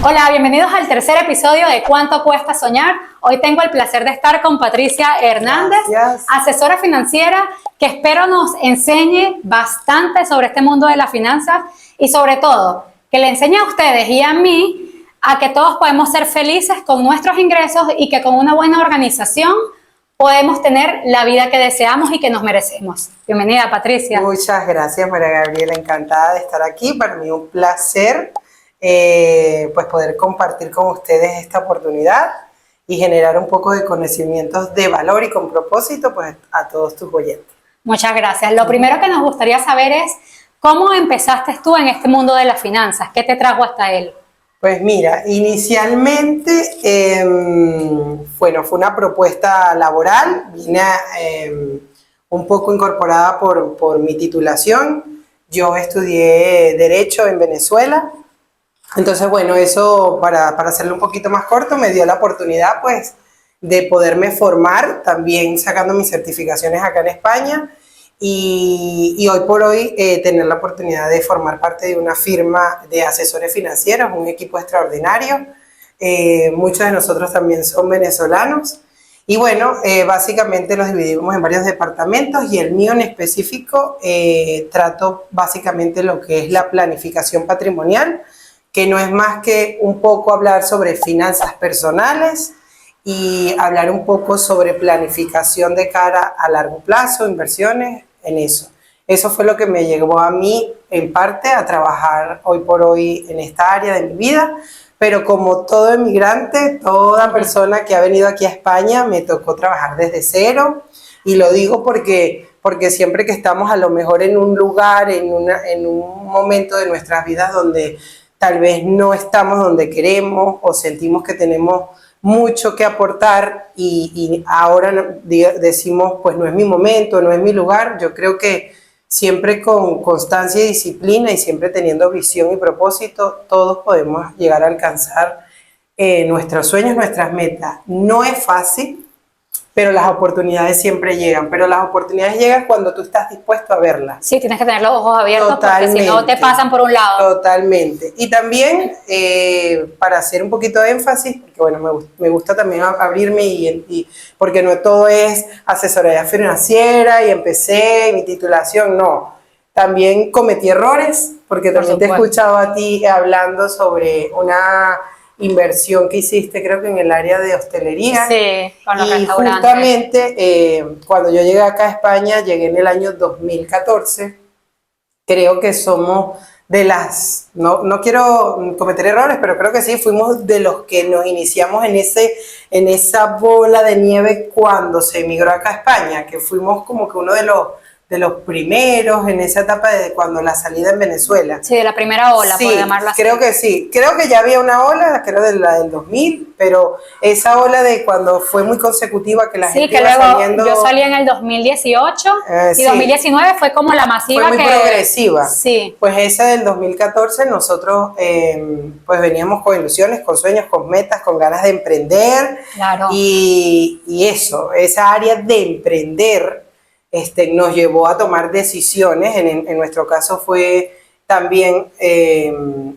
Hola, bienvenidos al tercer episodio de ¿Cuánto cuesta soñar? Hoy tengo el placer de estar con Patricia Hernández, asesora financiera, que espero nos enseñe bastante sobre este mundo de las finanzas y sobre todo que le enseñe a ustedes y a mí a que todos podemos ser felices con nuestros ingresos y que con una buena organización podemos tener la vida que deseamos y que nos merecemos. Bienvenida, Patricia. Muchas gracias, María Gabriela. Encantada de estar aquí. Para mí un placer pues poder compartir con ustedes esta oportunidad y generar un poco de conocimientos de valor y con propósito pues a todos tus oyentes. Muchas gracias. Lo primero que nos gustaría saber es ¿cómo empezaste tú en este mundo de las finanzas? ¿Qué te trajo hasta él? Pues mira, inicialmente, fue una propuesta laboral, vine un poco incorporada por mi titulación. Yo estudié Derecho en Venezuela. Entonces, bueno, eso para hacerlo un poquito más corto me dio la oportunidad pues de poderme formar, también sacando mis certificaciones acá en España y hoy por hoy tener la oportunidad de formar parte de una firma de asesores financieros, un equipo extraordinario. Muchos de nosotros también son venezolanos y bueno, básicamente los dividimos en varios departamentos y el mío en específico trato básicamente lo que es la planificación patrimonial, que no es más que un poco hablar sobre finanzas personales y hablar un poco sobre planificación de cara a largo plazo, inversiones en eso. Eso fue lo que me llevó a mí, en parte, a trabajar hoy por hoy en esta área de mi vida, pero como todo emigrante, toda persona que ha venido aquí a España, me tocó trabajar desde cero, y lo digo porque siempre que estamos a lo mejor en un lugar, en un momento de nuestras vidas donde tal vez no estamos donde queremos o sentimos que tenemos mucho que aportar y ahora decimos, pues no es mi momento, no es mi lugar. Yo creo que siempre con constancia y disciplina y siempre teniendo visión y propósito, todos podemos llegar a alcanzar nuestros sueños, nuestras metas. No es fácil, pero las oportunidades siempre llegan. Pero las oportunidades llegan cuando tú estás dispuesto a verlas. Sí, tienes que tener los ojos abiertos. Totalmente, porque si no te pasan por un lado. Totalmente. Y también, para hacer un poquito de énfasis, porque bueno, me gusta también abrirme y porque no todo es asesoría financiera y empecé mi titulación, no. También cometí errores, porque también te he escuchado a ti hablando sobre una inversión que hiciste, creo que en el área de hostelería. Sí, con los restaurantes. Justamente cuando yo llegué acá a España, llegué en el año 2014. Creo que somos de las, no quiero cometer errores, pero creo que sí, fuimos de los que nos iniciamos en esa bola de nieve cuando se emigró acá a España, que fuimos como que uno de los primeros en esa etapa de cuando la salida en Venezuela. Sí, de la primera ola, sí, por llamarlo así. Creo que sí. Creo que ya había una ola, creo de la del 2000, pero esa ola de cuando fue muy consecutiva, que la gente que iba luego saliendo. Yo salí en el 2018 y sí. 2019 fue como la masiva. Fue muy progresiva. Sí. Pues esa del 2014 nosotros pues veníamos con ilusiones, con sueños, con metas, con ganas de emprender. Claro. Y eso, esa área de emprender nos llevó a tomar decisiones. En nuestro caso fue también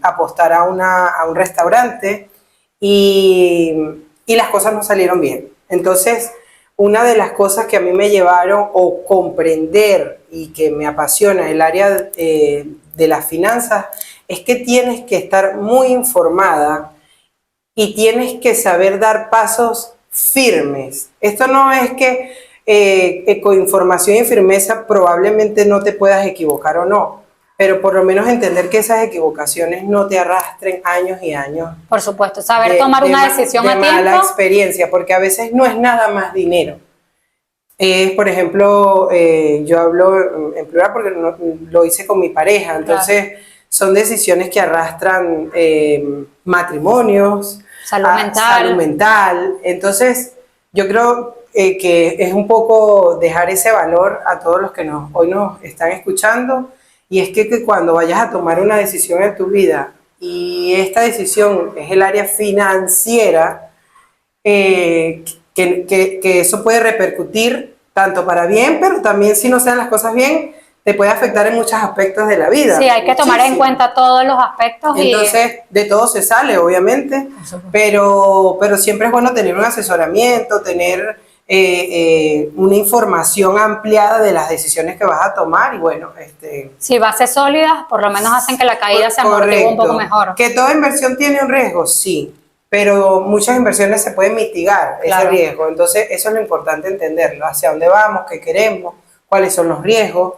apostar a un restaurante y las cosas no salieron bien. Entonces, una de las cosas que a mí me llevaron a comprender y que me apasiona el área de las finanzas es que tienes que estar muy informada y tienes que saber dar pasos firmes. Esto no es que con información y firmeza probablemente no te puedas equivocar o no, pero por lo menos entender que esas equivocaciones no te arrastren años y años. Por supuesto, saber tomar una decisión a tiempo. De mala experiencia, porque a veces no es nada más dinero. Por ejemplo, yo hablo en plural porque lo hice con mi pareja, entonces claro, son decisiones que arrastran matrimonios, salud mental. Entonces, yo creo que es un poco dejar ese valor a todos los que hoy nos están escuchando, y es que cuando vayas a tomar una decisión en tu vida y esta decisión es el área financiera, que eso puede repercutir tanto para bien, pero también si no se dan las cosas bien, te puede afectar en muchos aspectos de la vida. Sí, hay que tomar en cuenta todos los aspectos. Entonces, de todo se sale, obviamente, pero siempre es bueno tener un asesoramiento, tener una información ampliada de las decisiones que vas a tomar y bueno, si bases sólidas, por lo menos hacen que la caída se amortigue un poco mejor. ¿Que toda inversión tiene un riesgo? Sí, pero muchas inversiones se pueden mitigar ese riesgo. Entonces, eso es lo importante entenderlo, hacia dónde vamos, qué queremos, cuáles son los riesgos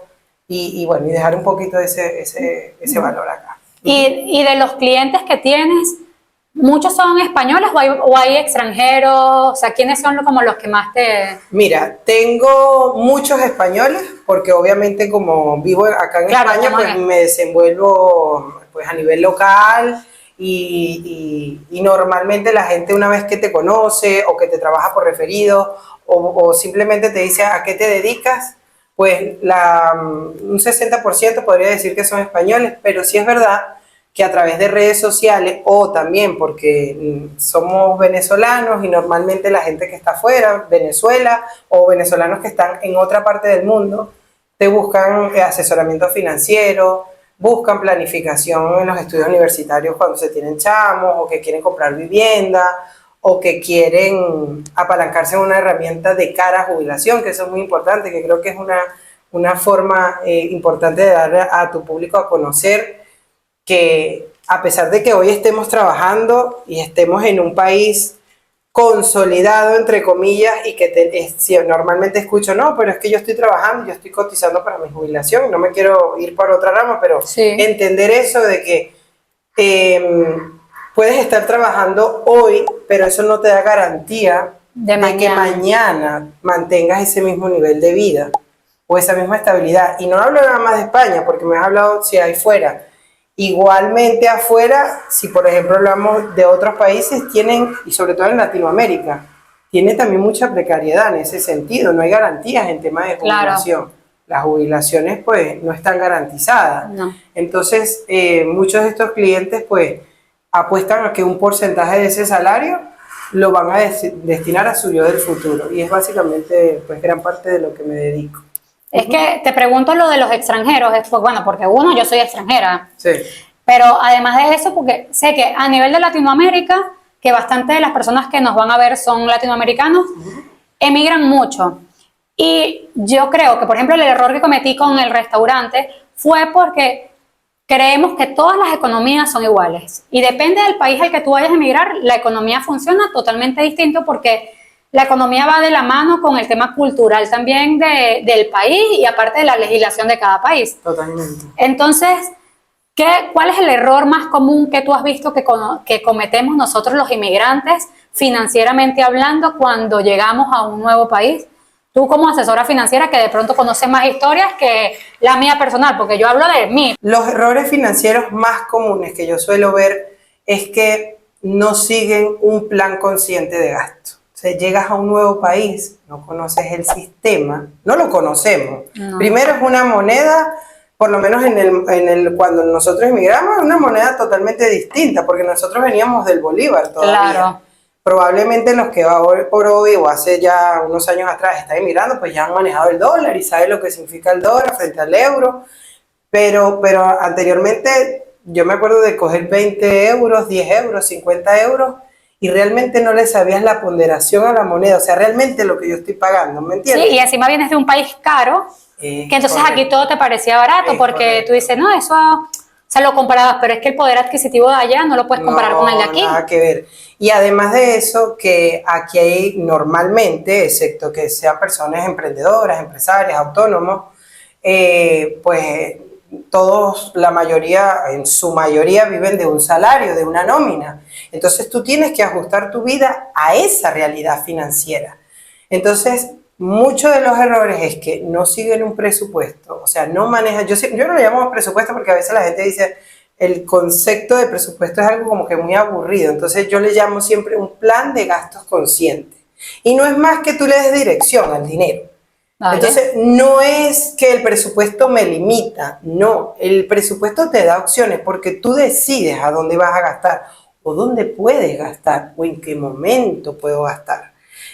y bueno, y dejar un poquito ese valor acá. Y de los clientes que tienes, ¿muchos son españoles o hay extranjeros? O sea, ¿quiénes son como los que más te...? Mira, tengo muchos españoles, porque obviamente como vivo acá en España, pues me desenvuelvo pues, a nivel local y normalmente la gente una vez que te conoce o que te trabaja por referido o simplemente te dice a qué te dedicas, pues un 60% podría decir que son españoles, pero sí es verdad que a través de redes sociales o también porque somos venezolanos y normalmente la gente que está afuera, Venezuela o venezolanos que están en otra parte del mundo, te buscan asesoramiento financiero, buscan planificación en los estudios universitarios cuando se tienen chamos o que quieren comprar vivienda o que quieren apalancarse en una herramienta de cara a jubilación, que eso es muy importante, que creo que es una forma importante de dar a tu público a conocer que a pesar de que hoy estemos trabajando y estemos en un país consolidado, entre comillas, y que si normalmente escucho, no, pero es que yo estoy trabajando, yo estoy cotizando para mi jubilación, no me quiero ir por otra rama, pero entender eso de que puedes estar trabajando hoy, pero eso no te da garantía de que mañana mantengas ese mismo nivel de vida o esa misma estabilidad. Y no hablo nada más de España, porque me has hablado si hay fuera. Igualmente afuera, si por ejemplo hablamos de otros países, tienen, y sobre todo en Latinoamérica, tiene también mucha precariedad en ese sentido, no hay garantías en temas de jubilación. Las jubilaciones pues no están garantizadas. No. Entonces, muchos de estos clientes pues apuestan a que un porcentaje de ese salario lo van a destinar a su yo del futuro. Y es básicamente pues gran parte de lo que me dedico. Es que te pregunto lo de los extranjeros, pues bueno, porque yo soy extranjera, pero además de eso, porque sé que a nivel de Latinoamérica, que bastante de las personas que nos van a ver son latinoamericanos, emigran mucho. Y yo creo que, por ejemplo, el error que cometí con el restaurante fue porque creemos que todas las economías son iguales. Y depende del país al que tú vayas a emigrar, la economía funciona totalmente distinto porque la economía va de la mano con el tema cultural también del país y aparte de la legislación de cada país. Totalmente. Entonces, ¿cuál es el error más común que tú has visto que cometemos nosotros los inmigrantes financieramente hablando cuando llegamos a un nuevo país? Tú como asesora financiera que de pronto conoces más historias que la mía personal, porque yo hablo de mí. Los errores financieros más comunes que yo suelo ver es que no siguen un plan consciente de gasto. O sea, llegas a un nuevo país, no conoces el sistema, no lo conocemos. No. Primero es una moneda, por lo menos cuando nosotros emigramos, es una moneda totalmente distinta, porque nosotros veníamos del bolívar todavía. Claro. Probablemente los que hoy por hoy o hace ya unos años atrás están emigrando, pues ya han manejado el dólar y saben lo que significa el dólar frente al euro. Pero anteriormente yo me acuerdo de coger 20 euros, 10 euros, 50 euros, y realmente no le sabías la ponderación a la moneda, o sea, realmente lo que yo estoy pagando, ¿me entiendes? Sí, y encima vienes de un país caro, que entonces aquí todo te parecía barato, porque tú dices, no, eso se lo comparabas, pero es que el poder adquisitivo de allá no lo puedes comparar con el de aquí. Nada que ver. Y además de eso, que aquí hay normalmente, excepto que sean personas emprendedoras, empresarias, autónomos, pues todos, la mayoría, en su mayoría viven de un salario, de una nómina. Entonces tú tienes que ajustar tu vida a esa realidad financiera. Entonces, muchos de los errores es que no siguen un presupuesto, o sea, no manejan, yo no lo llamo presupuesto porque a veces la gente dice, el concepto de presupuesto es algo como que muy aburrido, entonces yo le llamo siempre un plan de gastos consciente. Y no es más que tú le des dirección al dinero. Vale. Entonces, no es que el presupuesto me limita, no, el presupuesto te da opciones porque tú decides a dónde vas a gastar o dónde puedes gastar o en qué momento puedo gastar.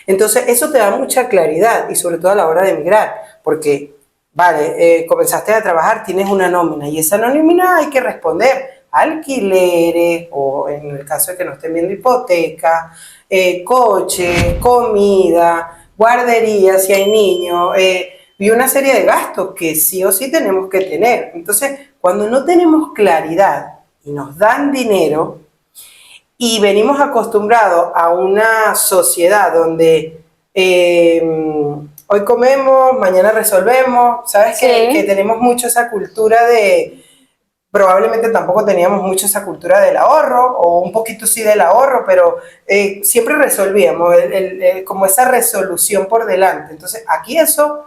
Entonces, eso te da mucha claridad y sobre todo a la hora de emigrar, porque vale, comenzaste a trabajar, tienes una nómina y esa nómina hay que responder alquileres o en el caso de que no estén viendo hipoteca, coche, comida, guardería si hay niños, y una serie de gastos que sí o sí tenemos que tener. Entonces, cuando no tenemos claridad y nos dan dinero y venimos acostumbrados a una sociedad donde hoy comemos, mañana resolvemos, ¿sabes? Sí. Que tenemos mucho esa cultura de, probablemente tampoco teníamos mucho esa cultura del ahorro, o un poquito sí del ahorro, pero siempre resolvíamos, como esa resolución por delante. Entonces, aquí eso,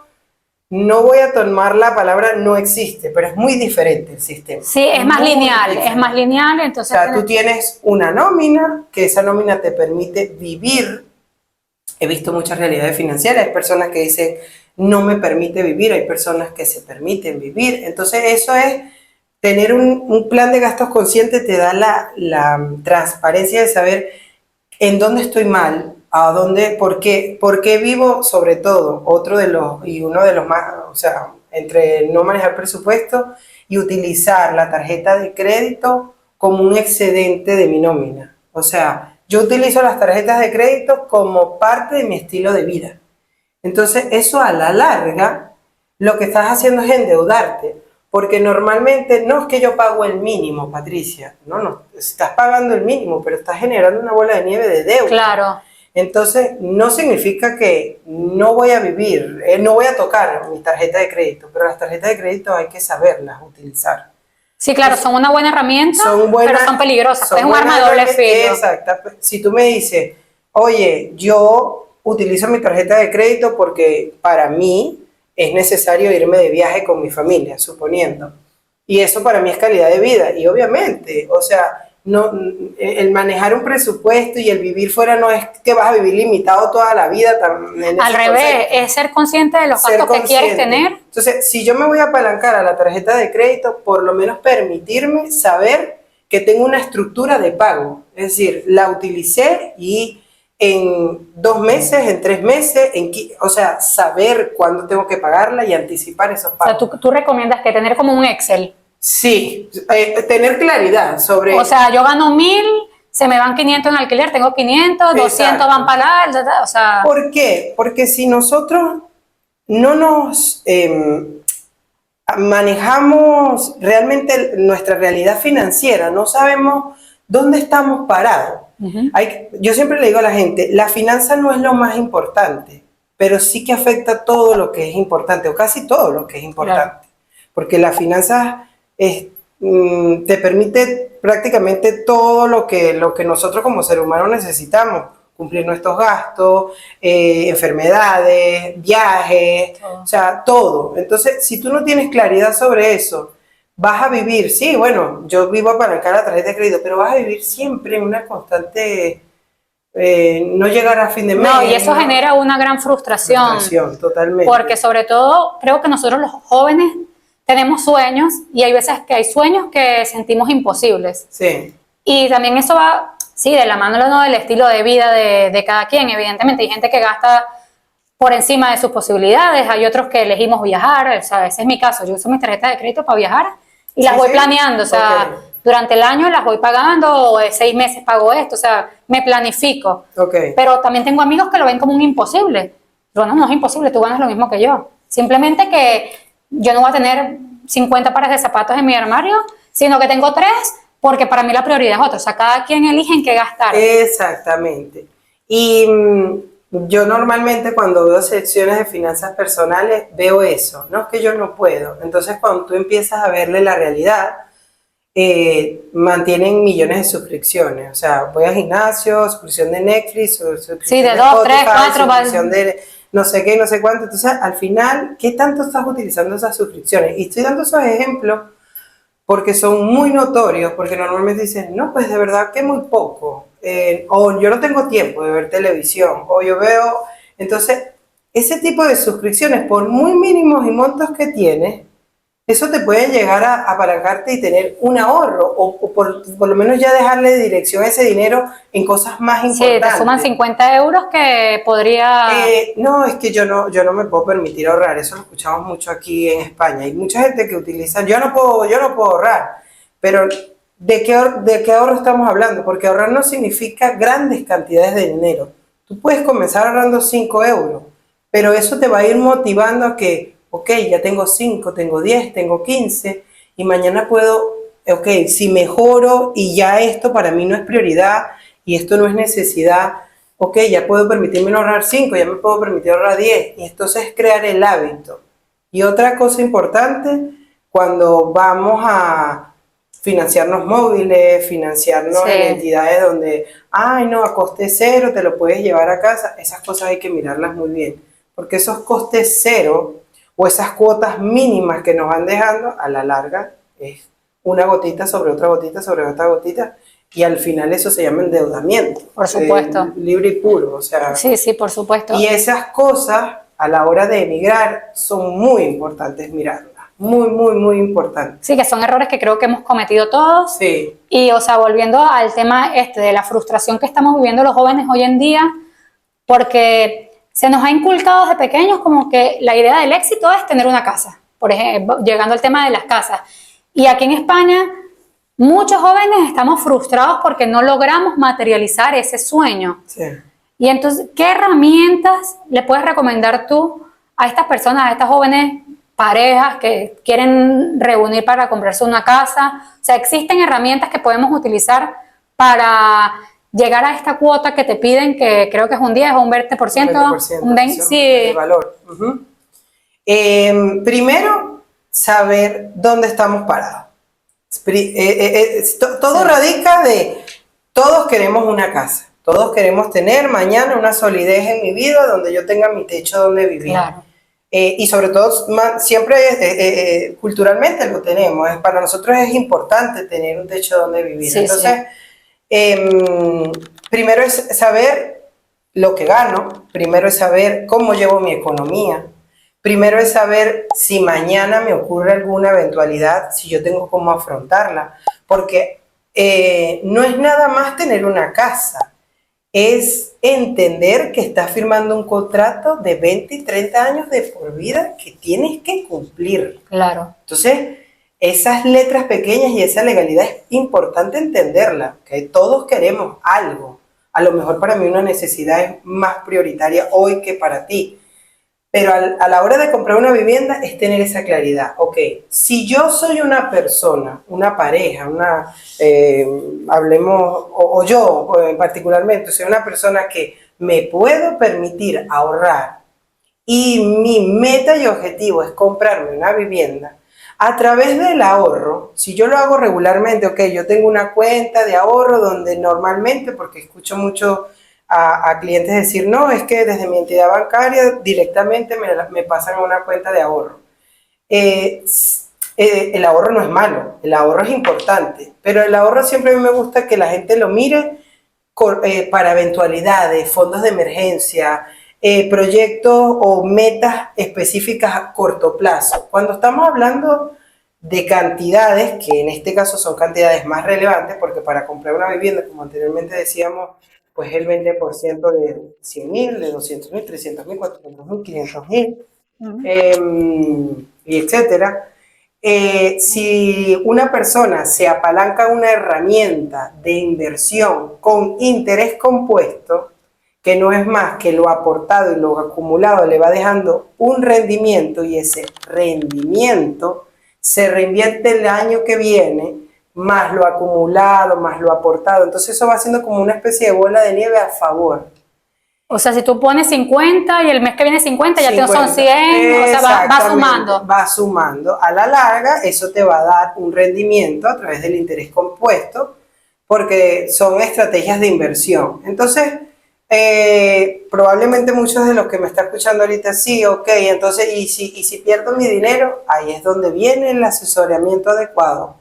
no voy a tomar la palabra no existe, pero es muy diferente el sistema. Sí, es más lineal, es más lineal, entonces... O sea, tú tienes una nómina, que esa nómina te permite vivir. He visto muchas realidades financieras, hay personas que dicen, no me permite vivir, hay personas que se permiten vivir. Entonces, eso es, tener un plan de gastos consciente te da la transparencia de saber en dónde estoy mal, a dónde, por qué vivo, sobre todo, uno de los más, o sea, entre no manejar presupuesto y utilizar la tarjeta de crédito como un excedente de mi nómina. O sea, yo utilizo las tarjetas de crédito como parte de mi estilo de vida. Entonces, eso a la larga, lo que estás haciendo es endeudarte, porque normalmente no es que yo pago el mínimo, Patricia, no, estás pagando el mínimo, pero estás generando una bola de nieve de deuda. Claro. Entonces, no significa que no voy a vivir, no voy a tocar mi tarjeta de crédito, pero las tarjetas de crédito hay que saberlas utilizar. Sí, claro, son una buena herramienta, pero son peligrosas, es un arma de doble filo. Exacto. Si tú me dices, oye, yo utilizo mi tarjeta de crédito porque para mí es necesario irme de viaje con mi familia, suponiendo. Y eso para mí es calidad de vida. Y obviamente, o sea, no, el manejar un presupuesto y el vivir fuera no es que vas a vivir limitado toda la vida. Al revés, es ser consciente de los gastos que quieres tener. Entonces, si yo me voy a apalancar a la tarjeta de crédito, por lo menos permitirme saber que tengo una estructura de pago. Es decir, la utilicé y en 2 meses, en 3 meses, o sea, saber cuándo tengo que pagarla y anticipar esos pagos. O sea, tú recomiendas que tener como un Excel. Sí, tener claridad sobre... O sea, yo gano 1000, se me van 500 en alquiler, tengo 500, 200 van para la... O sea... ¿Por qué? Porque si nosotros no nos manejamos realmente nuestra realidad financiera, no sabemos dónde estamos parados. Yo siempre le digo a la gente, la finanza no es lo más importante, pero sí que afecta todo lo que es importante, o casi todo lo que es importante. Claro. Porque la finanza te permite prácticamente todo lo que nosotros como ser humano necesitamos, cumplir nuestros gastos, enfermedades, viajes, o sea, todo. Entonces, si tú no tienes claridad sobre eso, vas a vivir, sí, bueno, yo vivo apalancar la tarjeta de crédito, pero vas a vivir siempre en una constante, no llegar a fin de mes. No, y eso genera una gran frustración. Totalmente. Porque sobre todo, creo que nosotros los jóvenes tenemos sueños y hay veces que hay sueños que sentimos imposibles. Sí. Y también eso va, sí, de la mano ¿no? del estilo de vida de cada quien, evidentemente. Hay gente que gasta por encima de sus posibilidades, hay otros que elegimos viajar, o sea, ese es mi caso, yo uso mis tarjetas de crédito para viajar y las voy planeando, o sea, durante el año las voy pagando, o 6 meses pago esto, o sea, me planifico. Pero también tengo amigos que lo ven como un imposible. Bueno, no es imposible, tú ganas lo mismo que yo. Simplemente que yo no voy a tener 50 pares de zapatos en mi armario, sino que tengo 3, porque para mí la prioridad es otra. O sea, cada quien elige en qué gastar. Exactamente. Y yo normalmente cuando veo secciones de finanzas personales veo eso, no es que yo no puedo. Entonces cuando tú empiezas a verle la realidad, mantienen millones de suscripciones. O sea, voy al gimnasio, suscripción de Netflix, suscripción de 2, 3, 4, suscripción de no sé qué, no sé cuánto. Entonces, al final, ¿qué tanto estás utilizando esas suscripciones? Y estoy dando esos ejemplos porque son muy notorios, porque normalmente dicen, no, pues de verdad que muy poco. O yo no tengo tiempo de ver televisión, o yo veo... Entonces, ese tipo de suscripciones, por muy mínimos y montos que tienes, eso te puede llegar a apalancarte y tener un ahorro, o por lo menos ya dejarle dirección a ese dinero en cosas más importantes. Sí, te suman 50 euros que podría... No, es que yo no me puedo permitir ahorrar, eso lo escuchamos mucho aquí en España. Hay mucha gente que utiliza, yo no puedo ahorrar, pero ¿de qué ahorro estamos hablando? Porque ahorrar no significa grandes cantidades de dinero. Tú puedes comenzar ahorrando 5 euros, pero eso te va a ir motivando a que, ok, ya tengo 5, tengo 10, tengo 15, y mañana puedo, ok, si mejoro y ya esto para mí no es prioridad y esto no es necesidad, ok, ya puedo permitirme ahorrar 5, ya me puedo permitir ahorrar 10, y entonces es crear el hábito. Y otra cosa importante, cuando vamos a financiarnos móviles, financiarnos Sí. en entidades donde, ay no, a coste cero te lo puedes llevar a casa, esas cosas hay que mirarlas muy bien, porque esos costes cero o esas cuotas mínimas que nos van dejando, a la larga es una gotita sobre otra gotita sobre otra gotita, y al final eso se llama endeudamiento. Por supuesto. Libre y puro, o sea. Sí, sí, por supuesto. Y esas cosas, a la hora de emigrar, son muy importantes mirarlas. Muy, muy, muy importantes. Sí, que son errores que creo que hemos cometido todos. Sí. Y, o sea, volviendo al tema de la frustración que estamos viviendo los jóvenes hoy en día, porque se nos ha inculcado desde pequeños como que la idea del éxito es tener una casa, por ejemplo, llegando al tema de las casas. Y aquí en España, muchos jóvenes estamos frustrados porque no logramos materializar ese sueño. Sí. Y entonces, ¿qué herramientas le puedes recomendar tú a estas personas, a estas jóvenes parejas que quieren reunir para comprarse una casa? O sea, ¿existen herramientas que podemos utilizar para llegar a esta cuota que te piden, que creo que es un 10 o un 20%? Un 20%, sí. De valor. Primero, saber dónde estamos parados. Todo radica de, todos queremos una casa. Todos queremos tener mañana una solidez en mi vida donde yo tenga mi techo donde vivir. Claro. Y sobre todo, siempre culturalmente lo tenemos. Para nosotros es importante tener un techo donde vivir. Sí, entonces, primero es saber lo que gano. Primero es saber cómo llevo mi economía. Primero es saber si mañana me ocurre alguna eventualidad, si yo tengo cómo afrontarla. Porque no es nada más tener una casa. Es entender que estás firmando un contrato de 20 y 30 años de por vida que tienes que cumplir. Claro. Entonces, esas letras pequeñas y esa legalidad es importante entenderla, que todos queremos algo. A lo mejor para mí una necesidad es más prioritaria hoy que para ti. Pero a la hora de comprar una vivienda es tener esa claridad. Ok, si yo soy una persona, una pareja, hablemos, o yo particularmente, soy una persona que me puedo permitir ahorrar y mi meta y objetivo es comprarme una vivienda, a través del ahorro, si yo lo hago regularmente, ok, yo tengo una cuenta de ahorro donde normalmente, porque escucho mucho a clientes decir, no, es que desde mi entidad bancaria directamente me pasan a una cuenta de ahorro. El ahorro no es malo, el ahorro es importante, pero el ahorro siempre a mí me gusta que la gente lo mire para eventualidades, fondos de emergencia, proyectos o metas específicas a corto plazo. Cuando estamos hablando de cantidades, que en este caso son cantidades más relevantes, porque para comprar una vivienda, como anteriormente decíamos, pues el 20% de 100.000, de 200.000, 300.000, 400.000, 500.000, y etcétera. Si una persona se apalanca una herramienta de inversión con interés compuesto, que no es más que lo aportado y lo acumulado le va dejando un rendimiento, y ese rendimiento se reinvierte el año que viene, más lo acumulado, más lo aportado. Entonces eso va haciendo como una especie de bola de nieve a favor. O sea, si tú pones 50 y el mes que viene 50, ya son 100, o sea, va sumando. Va sumando. A la larga, eso te va a dar un rendimiento a través del interés compuesto, porque son estrategias de inversión. Entonces, probablemente muchos de los que me están escuchando ahorita, sí, ok, entonces, y si pierdo mi dinero, ahí es donde viene el asesoramiento adecuado.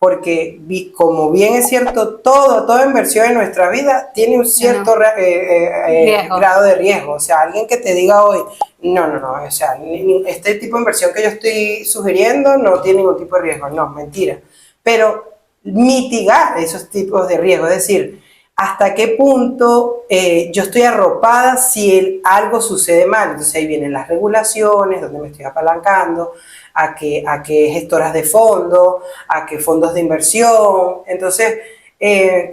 porque como bien es cierto, toda inversión en nuestra vida tiene un cierto grado de riesgo. O sea, alguien que te diga hoy, no, o sea, este tipo de inversión que yo estoy sugiriendo no tiene ningún tipo de riesgo, no, mentira. Pero mitigar esos tipos de riesgo, es decir, hasta qué punto yo estoy arropada si algo sucede mal. Entonces ahí vienen las regulaciones, donde me estoy apalancando, a que gestoras de fondos, a que fondos de inversión. Entonces,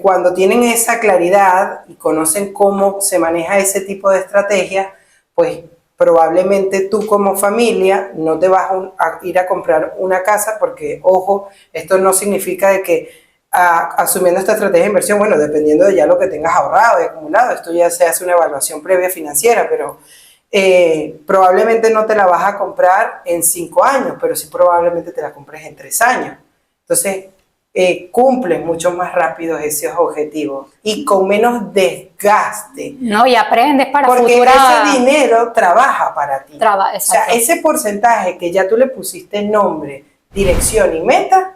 cuando tienen esa claridad y conocen cómo se maneja ese tipo de estrategias, pues probablemente tú como familia no te vas a ir a comprar una casa porque, ojo, esto no significa de que asumiendo esta estrategia de inversión, bueno, dependiendo de ya lo que tengas ahorrado y acumulado, esto ya se hace una evaluación previa financiera, pero probablemente no te la vas a comprar en 5 años, pero sí probablemente te la compres en 3 años. Entonces, cumples mucho más rápido esos objetivos y con menos desgaste. No, y aprendes para porque futura... ese dinero trabaja para ti. O sea, ese porcentaje que ya tú le pusiste nombre, dirección y meta,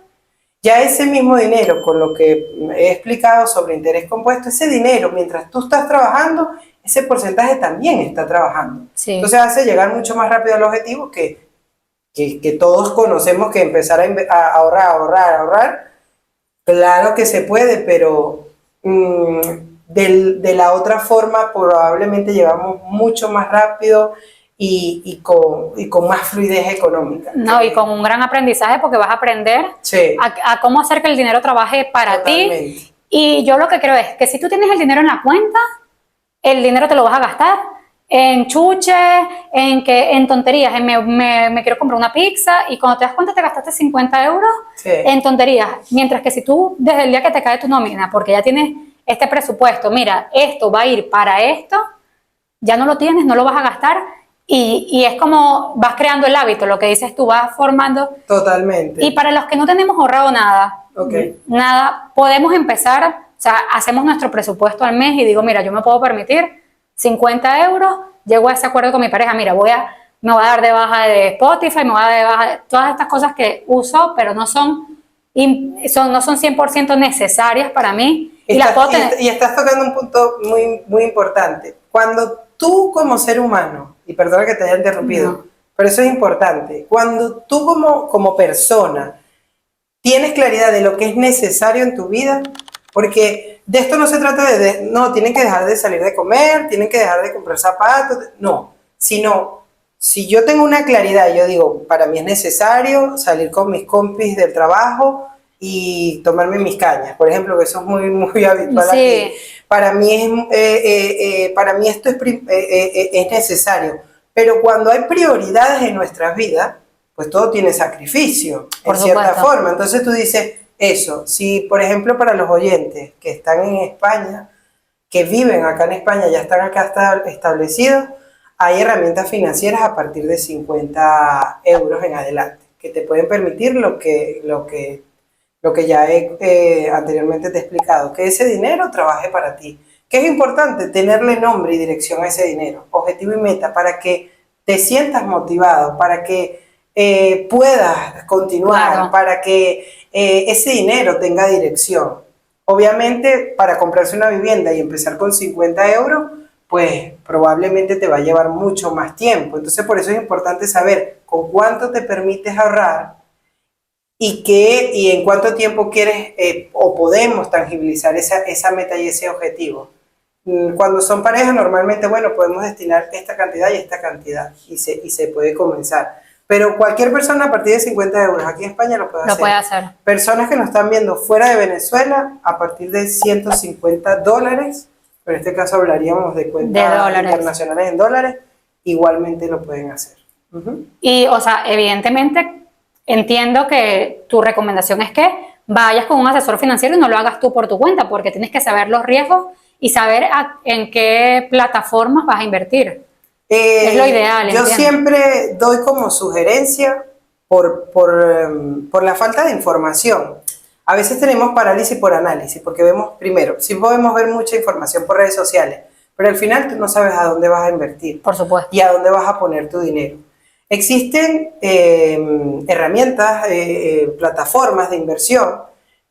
ya ese mismo dinero, con lo que he explicado sobre interés compuesto, ese dinero, mientras tú estás trabajando, ese porcentaje también está trabajando. Sí. Entonces hace llegar mucho más rápido al objetivo que todos conocemos, que empezar a ahorrar. Claro que se puede, pero de la otra forma probablemente llevamos mucho más rápido y con más fluidez económica. No, y con un gran aprendizaje porque vas a aprender a cómo hacer que el dinero trabaje para ti. Y yo lo que creo es que si tú tienes el dinero en la cuenta, el dinero te lo vas a gastar en chuches, en tonterías, me quiero comprar una pizza y cuando te das cuenta te gastaste 50 euros en tonterías. Mientras que si tú desde el día que te cae tu nómina, porque ya tienes este presupuesto, mira, esto va a ir para esto, ya no lo tienes, no lo vas a gastar. Y es como vas creando el hábito, lo que dices tú, vas formando. Totalmente. Y para los que no tenemos ahorrado nada, podemos empezar, o sea, hacemos nuestro presupuesto al mes y digo, mira, yo me puedo permitir 50 euros, llego a ese acuerdo con mi pareja, mira, me voy a dar de baja de Spotify, me voy a dar de baja de todas estas cosas que uso, pero no son 100% necesarias para mí. Y estás tocando un punto muy, muy importante. Cuando tú como ser humano, y perdona que te haya interrumpido, pero eso es importante, cuando tú como persona tienes claridad de lo que es necesario en tu vida, porque de esto no se trata no, tienen que dejar de salir de comer, tienen que dejar de comprar zapatos, no, sino si yo tengo una claridad, yo digo, para mí es necesario salir con mis compis del trabajo y tomarme mis cañas, por ejemplo, que eso es muy, muy habitual aquí. Para mí esto es necesario, pero cuando hay prioridades en nuestras vidas, pues todo tiene sacrificio, en cierta forma. Entonces tú dices, eso, si por ejemplo para los oyentes que están en España, que viven acá en España, ya están acá establecidos, hay herramientas financieras a partir de 50 euros en adelante, que te pueden permitir lo que ya anteriormente te he explicado, que ese dinero trabaje para ti. Que es importante tenerle nombre y dirección a ese dinero, objetivo y meta, para que te sientas motivado, para que puedas continuar, para que ese dinero tenga dirección. Obviamente, para comprarse una vivienda y empezar con 50 euros, pues probablemente te va a llevar mucho más tiempo. Entonces, por eso es importante saber con cuánto te permites ahorrar y en cuánto tiempo quieres o podemos tangibilizar esa meta y ese objetivo. Cuando son parejas, normalmente, bueno, podemos destinar esta cantidad y esta cantidad y se puede comenzar. Pero cualquier persona a partir de 50 euros aquí en España lo puede hacer. Personas que nos están viendo fuera de Venezuela, a partir de $150, pero en este caso hablaríamos de cuentas internacionales en dólares, igualmente lo pueden hacer. Y, o sea, evidentemente entiendo que tu recomendación es que vayas con un asesor financiero y no lo hagas tú por tu cuenta, porque tienes que saber los riesgos y saber en qué plataformas vas a invertir. Es lo ideal. Yo siempre doy como sugerencia por la falta de información. A veces tenemos parálisis por análisis, porque sí podemos ver mucha información por redes sociales, pero al final tú no sabes a dónde vas a invertir. Por supuesto. Y a dónde vas a poner tu dinero. Existen herramientas, plataformas de inversión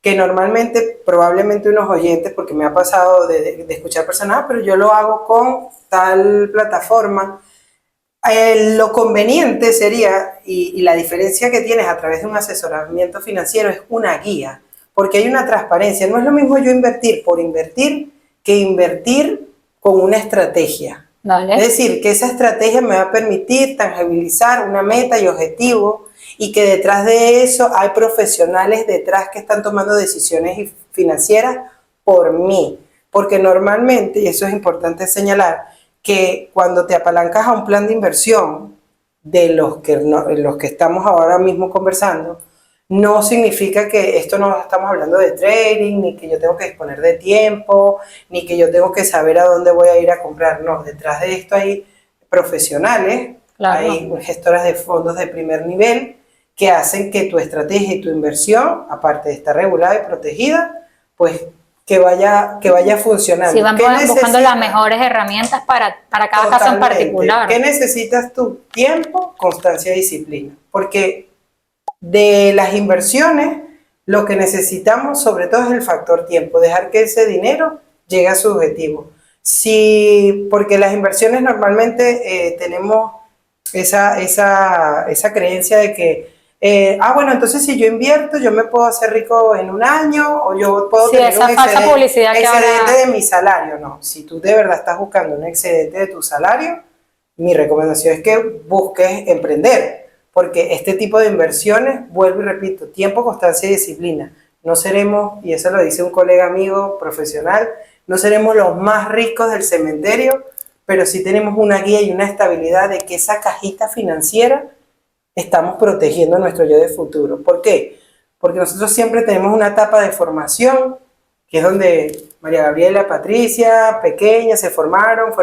que normalmente, probablemente unos oyentes, porque me ha pasado de escuchar personas, pero yo lo hago con tal plataforma. Lo conveniente sería, y la diferencia que tienes a través de un asesoramiento financiero es una guía, porque hay una transparencia. No es lo mismo yo invertir por invertir que invertir con una estrategia. Vale. Es decir, que esa estrategia me va a permitir tangibilizar una meta y objetivo, y que detrás de eso hay profesionales detrás que están tomando decisiones financieras por mí. Porque normalmente, y eso es importante señalar, que cuando te apalancas a un plan de inversión de los que estamos ahora mismo conversando, no significa que esto no estamos hablando de trading, ni que yo tengo que disponer de tiempo, ni que yo tengo que saber a dónde voy a ir a comprar. No, detrás de esto hay profesionales, claro, hay gestoras de fondos de primer nivel que hacen que tu estrategia y tu inversión, aparte de estar regulada y protegida, pues que vaya funcionando. Sí, van buscando las mejores herramientas para cada caso en particular. ¿Qué necesitas tú? Tiempo, constancia y disciplina. Porque de las inversiones, lo que necesitamos sobre todo es el factor tiempo, dejar que ese dinero llegue a su objetivo. Porque las inversiones normalmente tenemos esa creencia de que bueno, entonces si yo invierto, yo me puedo hacer rico en un año, o yo puedo tener un excedente de mi salario. No, si tú de verdad estás buscando un excedente de tu salario, mi recomendación es que busques emprender, porque este tipo de inversiones, vuelvo y repito, tiempo, constancia y disciplina. No seremos, y eso lo dice un colega amigo profesional, no seremos los más ricos del cementerio, pero sí tenemos una guía y una estabilidad de que esa cajita financiera estamos protegiendo nuestro yo de futuro. ¿Por qué? Porque nosotros siempre tenemos una etapa de formación, que es donde María Gabriela, Patricia, pequeñas, se formaron,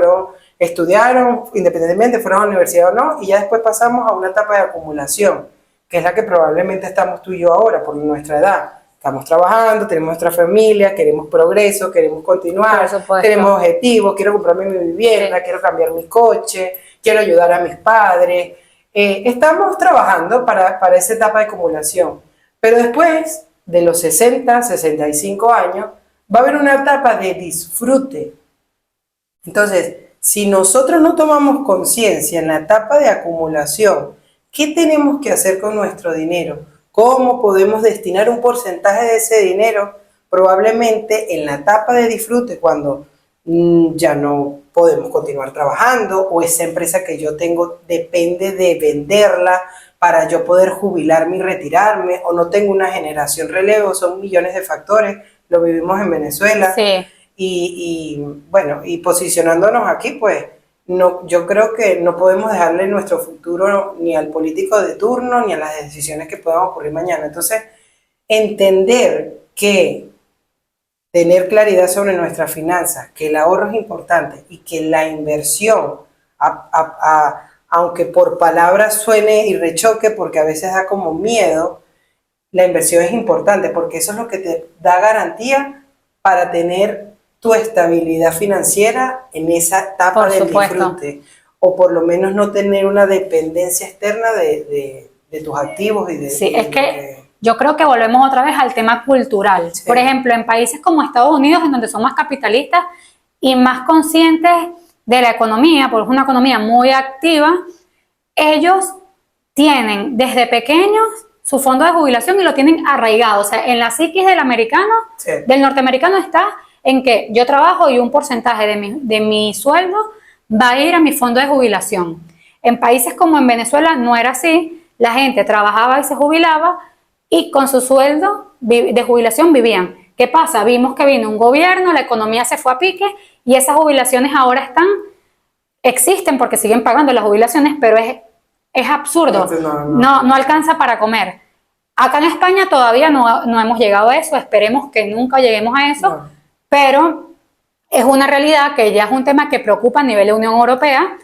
estudiaron, independientemente fueron a la universidad o no, y ya después pasamos a una etapa de acumulación, que es la que probablemente estamos tú y yo ahora, por nuestra edad. Estamos trabajando, tenemos nuestra familia, queremos progreso, queremos continuar, tenemos objetivos, quiero comprarme mi vivienda, sí, quiero cambiar mi coche, quiero ayudar a mis padres. Estamos trabajando para esa etapa de acumulación, pero después de los 60, 65 años, va a haber una etapa de disfrute. Entonces, si nosotros no tomamos conciencia en la etapa de acumulación, ¿qué tenemos que hacer con nuestro dinero? ¿Cómo podemos destinar un porcentaje de ese dinero? Probablemente en la etapa de disfrute, cuando ya no podemos continuar trabajando, o esa empresa que yo tengo depende de venderla para yo poder jubilarme y retirarme, o no tengo una generación relevo. Son millones de factores, lo vivimos en Venezuela. Sí. Bueno, y posicionándonos aquí, pues no, yo creo que no podemos dejarle nuestro futuro ni al político de turno, ni a las decisiones que puedan ocurrir mañana. Entonces, entender que tener claridad sobre nuestras finanzas, que el ahorro es importante y que la inversión, aunque por palabras suene y rechoque, porque a veces da como miedo, la inversión es importante, porque eso es lo que te da garantía para tener tu estabilidad financiera en esa etapa del disfrute, o por lo menos no tener una dependencia externa de tus activos y de... Sí, es que yo creo que volvemos otra vez al tema cultural. Sí. Por ejemplo, en países como Estados Unidos, en donde son más capitalistas y más conscientes de la economía, porque es una economía muy activa, ellos tienen desde pequeños su fondo de jubilación y lo tienen arraigado. O sea, en la psiquis del americano, sí, del norteamericano, está en que yo trabajo y un porcentaje de mi sueldo va a ir a mi fondo de jubilación. En países como en Venezuela no era así. La gente trabajaba y se jubilaba, y con su sueldo de jubilación vivían. ¿Qué pasa? Vimos que vino un gobierno, la economía se fue a pique, y esas jubilaciones ahora existen porque siguen pagando las jubilaciones, pero es absurdo. No alcanza para comer. Acá en España todavía no hemos llegado a eso, esperemos que nunca lleguemos a eso, no, pero es una realidad que ya es un tema que preocupa a nivel de Unión Europea,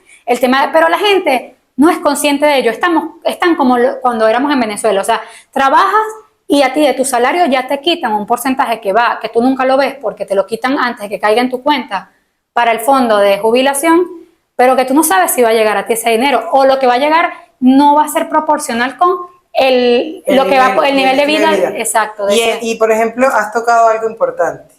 pero la gente no es consciente de ello. Están como cuando éramos en Venezuela, o sea, trabajas y a ti de tu salario ya te quitan un porcentaje que tú nunca lo ves porque te lo quitan antes de que caiga en tu cuenta para el fondo de jubilación, pero que tú no sabes si va a llegar a ti ese dinero, o lo que va a llegar no va a ser proporcional con lo que va el nivel de vida, exacto. Y por ejemplo, has tocado algo importante.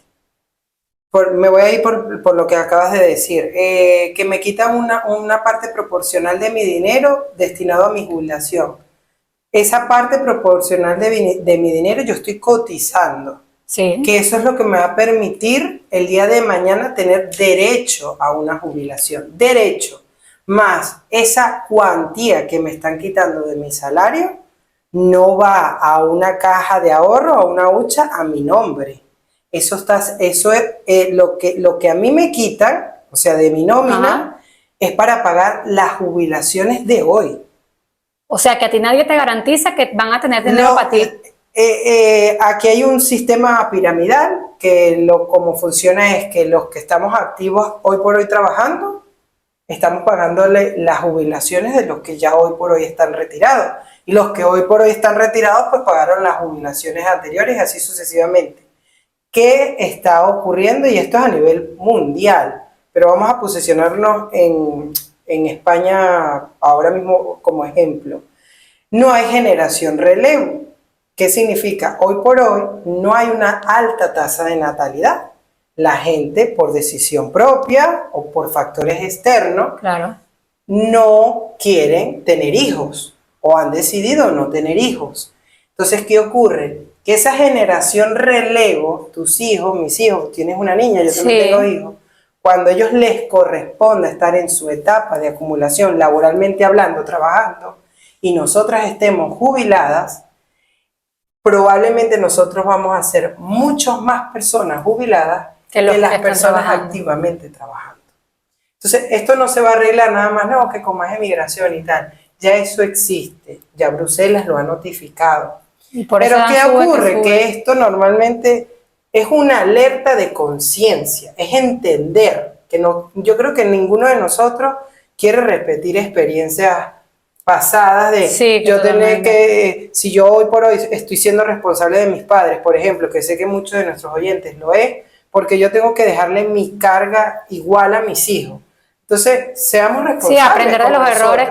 Me voy a ir por lo que acabas de decir, que me quitan una parte proporcional de mi dinero destinado a mi jubilación. Esa parte proporcional de mi dinero yo estoy cotizando. Sí. Que eso es lo que me va a permitir el día de mañana tener derecho a una jubilación. Derecho. Más esa cuantía que me están quitando de mi salario no va a una caja de ahorro, a una hucha a mi nombre. Eso es lo que a mí me quitan, o sea, de mi nómina, es para pagar las jubilaciones de hoy. O sea, que a ti nadie te garantiza que van a tener dinero para ti. Aquí hay un sistema piramidal que como funciona es que los que estamos activos hoy por hoy trabajando, estamos pagándole las jubilaciones de los que ya hoy por hoy están retirados. Y los que hoy por hoy están retirados, pues pagaron las jubilaciones anteriores y así sucesivamente. ¿Qué está ocurriendo? Y esto es a nivel mundial, pero vamos a posicionarnos en España ahora mismo como ejemplo. No hay generación relevo. ¿Qué significa? Hoy por hoy no hay una alta tasa de natalidad. La gente, por decisión propia o por factores externos, claro, no quieren tener hijos o han decidido no tener hijos. Entonces, ¿qué ocurre? Que esa generación relevo, tus hijos, mis hijos, tienes una niña, yo también tengo hijos, cuando a ellos les corresponda estar en su etapa de acumulación, laboralmente hablando, trabajando, y nosotras estemos jubiladas, probablemente nosotros vamos a ser muchas más personas jubiladas que las personas activamente trabajando. Entonces, esto no se va a arreglar nada más, no, que con más emigración y tal. Ya eso existe, ya Bruselas lo ha notificado. Pero ¿qué ocurre? Que esto normalmente es una alerta de conciencia, es entender que no, yo creo que ninguno de nosotros quiere repetir experiencias pasadas de yo tener que, si yo hoy por hoy estoy siendo responsable de mis padres, por ejemplo, que sé que muchos de nuestros oyentes lo es, porque yo tengo que dejarle mi carga igual a mis hijos. Entonces, seamos responsables. Sí, aprender de los errores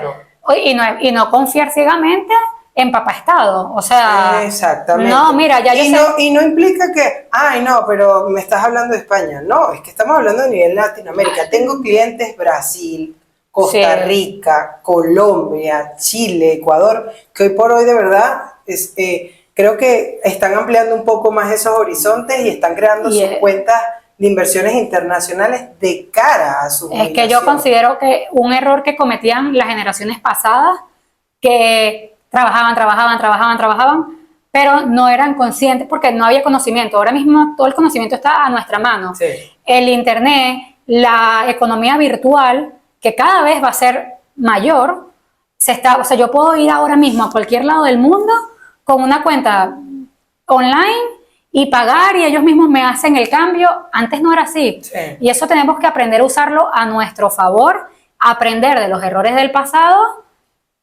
y no confiar ciegamente en papá Estado, o sea, exactamente. No, mira, ya y no implica que, ay, no, pero me estás hablando de España. No, es que estamos hablando a nivel Latinoamérica. Tengo clientes Brasil, Costa Rica, Colombia, Chile, Ecuador, que hoy por hoy de verdad creo que están ampliando un poco más esos horizontes y están creando sus cuentas de inversiones internacionales de cara a su jubilación. Es que yo considero que un error que cometían las generaciones pasadas, que trabajaban, pero no eran conscientes porque no había conocimiento. Ahora mismo todo el conocimiento está a nuestra mano. Sí. El internet, la economía virtual, que cada vez va a ser mayor, o sea, yo puedo ir ahora mismo a cualquier lado del mundo con una cuenta online y pagar y ellos mismos me hacen el cambio. Antes no era así. Sí. Y eso tenemos que aprender a usarlo a nuestro favor, aprender de los errores del pasado